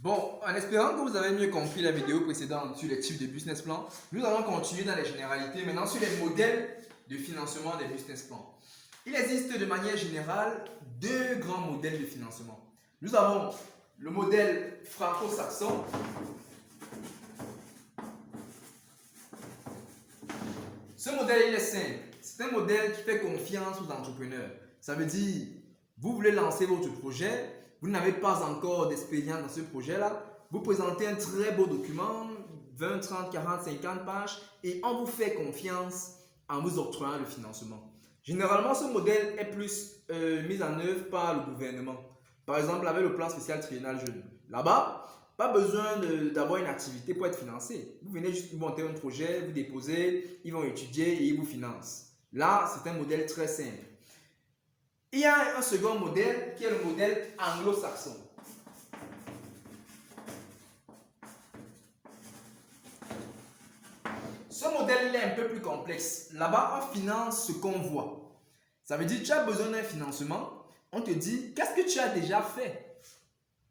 Bon, en espérant que vous avez mieux compris la vidéo précédente sur les types de business plans, nous allons continuer dans les généralités, maintenant sur les modèles de financement des business plans. Il existe de manière générale deux grands modèles de financement. Nous avons le modèle franco-saxon. Ce modèle, il est simple. C'est un modèle qui fait confiance aux entrepreneurs. Ça veut dire, vous voulez lancer votre projet, vous n'avez pas encore d'expérience dans ce projet-là, vous présentez un très beau document, 20, 30, 40, 50 pages, et on vous fait confiance en vous octroyant le financement. Généralement, ce modèle est plus mis en œuvre par le gouvernement. Par exemple, avec le plan spécial triennal jeune. Là-bas, pas besoin d'avoir une activité pour être financé. Vous venez juste monter un projet, vous déposez, ils vont étudier et ils vous financent. Là, c'est un modèle très simple. Il y a un second modèle qui est le modèle anglo-saxon. Ce modèle il est un peu plus complexe. Là-bas, on finance ce qu'on voit. Ça veut dire que tu as besoin d'un financement. On te dit, qu'est-ce que tu as déjà fait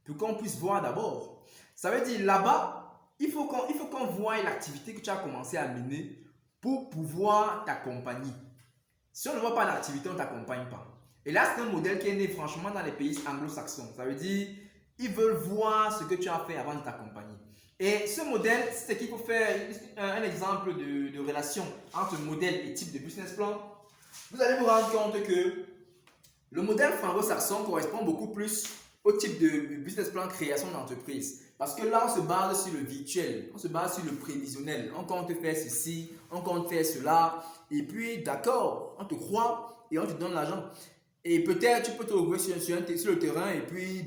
pour qu'on puisse voir d'abord. Ça veut dire là-bas, il faut qu'on voie l'activité que tu as commencé à mener pour pouvoir t'accompagner. Si on ne voit pas l'activité, on ne t'accompagne pas. Et là, c'est un modèle qui est né franchement dans les pays anglo-saxons. Ça veut dire, ils veulent voir ce que tu as fait avant de t'accompagner. Et ce modèle, c'est qu'il faut faire un exemple de relation entre modèle et type de business plan. Vous allez vous rendre compte que le modèle franco-saxon correspond beaucoup plus au type de business plan création d'entreprise. Parce que là, on se base sur le virtuel, on se base sur le prévisionnel. On compte faire ceci, on compte faire cela. Et puis, d'accord, on te croit et on te donne l'argent. Et peut-être tu peux te retrouver sur le terrain et puis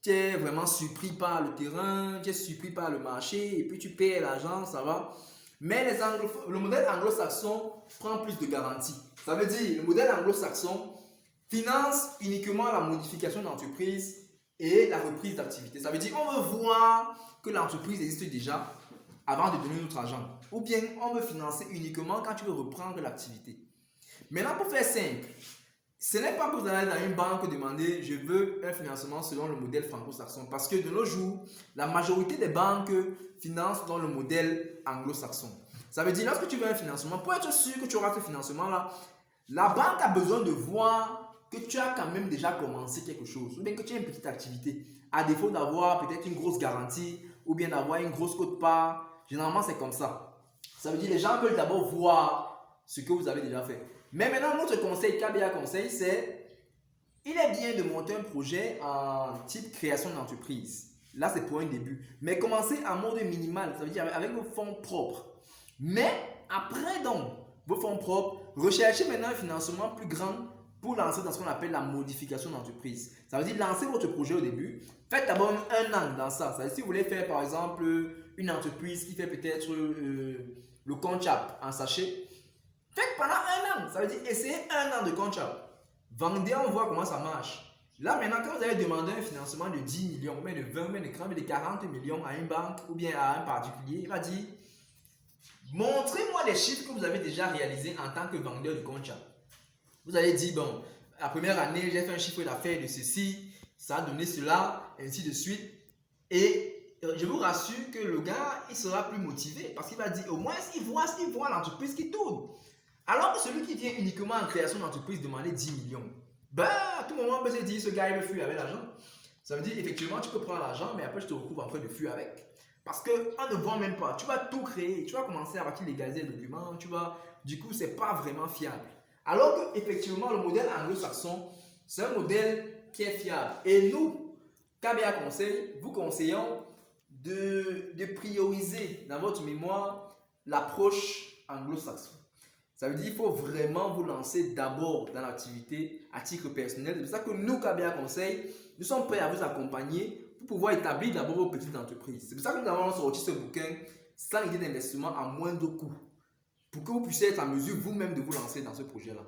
tu es vraiment surpris par le terrain, tu es surpris par le marché et puis tu payes l'argent, ça va. Mais le modèle anglo-saxon prend plus de garanties. Ça veut dire le modèle anglo-saxon finance uniquement la modification d'entreprise et la reprise d'activité. Ça veut dire qu'on veut voir que l'entreprise existe déjà avant de donner notre argent. Ou bien on veut financer uniquement quand tu veux reprendre l'activité. Maintenant, pour faire simple, ce n'est pas que vous allez dans une banque demander je veux un financement selon le modèle franco-saxon. Parce que de nos jours, la majorité des banques financent dans le modèle anglo-saxon. Ça veut dire lorsque tu veux un financement, pour être sûr que tu auras ce financement-là, la banque a besoin de voir que tu as quand même déjà commencé quelque chose, ou bien que tu as une petite activité, à défaut d'avoir peut-être une grosse garantie, ou bien d'avoir une grosse quote-part. Généralement, c'est comme ça. Ça veut dire que les gens veulent d'abord voir ce que vous avez déjà fait. Mais maintenant, notre conseil, KBA conseil, c'est il est bien de monter un projet en type création d'entreprise. Là, c'est pour un début. Mais commencez en mode minimal, ça veut dire avec vos fonds propres. Mais après donc, vos fonds propres, recherchez maintenant un financement plus grand pour lancer dans ce qu'on appelle la modification d'entreprise. Ça veut dire lancer votre projet au début. Faites d'abord un an dans ça. Ça veut dire, si vous voulez faire par exemple une entreprise qui fait peut-être le Conchap en sachet, faites pendant un an. Ça veut dire essayez un an de Conchap. Vendez, on voit comment ça marche. Là maintenant, quand vous allez demander un financement de 10 millions, ou bien de 20, ou bien de 30, ou de 40 millions à une banque ou bien à un particulier, il va dire montrez-moi les chiffres que vous avez déjà réalisés en tant que vendeur de Conchap. Vous allez dire, bon, la première année, j'ai fait un chiffre d'affaires de ceci, ça a donné cela, et ainsi de suite. Et je vous rassure que le gars, il sera plus motivé parce qu'il va dire, au moins, il voit l'entreprise qui tourne. Alors que celui qui vient uniquement en création d'entreprise demander 10 millions, ben, à tout moment, on peut se dire, ce gars, il veut fuir avec l'argent. Ça veut dire, effectivement, tu peux prendre l'argent, mais après, tu te retrouves en train de fuir avec. Parce qu'on ne vend même pas. Tu vas tout créer. Tu vas commencer à légaliser le document. Du coup, ce n'est pas vraiment fiable. Alors qu'effectivement, le modèle anglo-saxon, c'est un modèle qui est fiable. Et nous, KBA Conseil, vous conseillons de prioriser dans votre mémoire l'approche anglo-saxon. Ça veut dire qu'il faut vraiment vous lancer d'abord dans l'activité à titre personnel. C'est pour ça que nous, KBA Conseil, nous sommes prêts à vous accompagner pour pouvoir établir d'abord vos petites entreprises. C'est pour ça que nous avons sorti ce bouquin sans idée d'investissement à moindre coût, pour que vous puissiez être en mesure vous-même de vous lancer dans ce projet-là.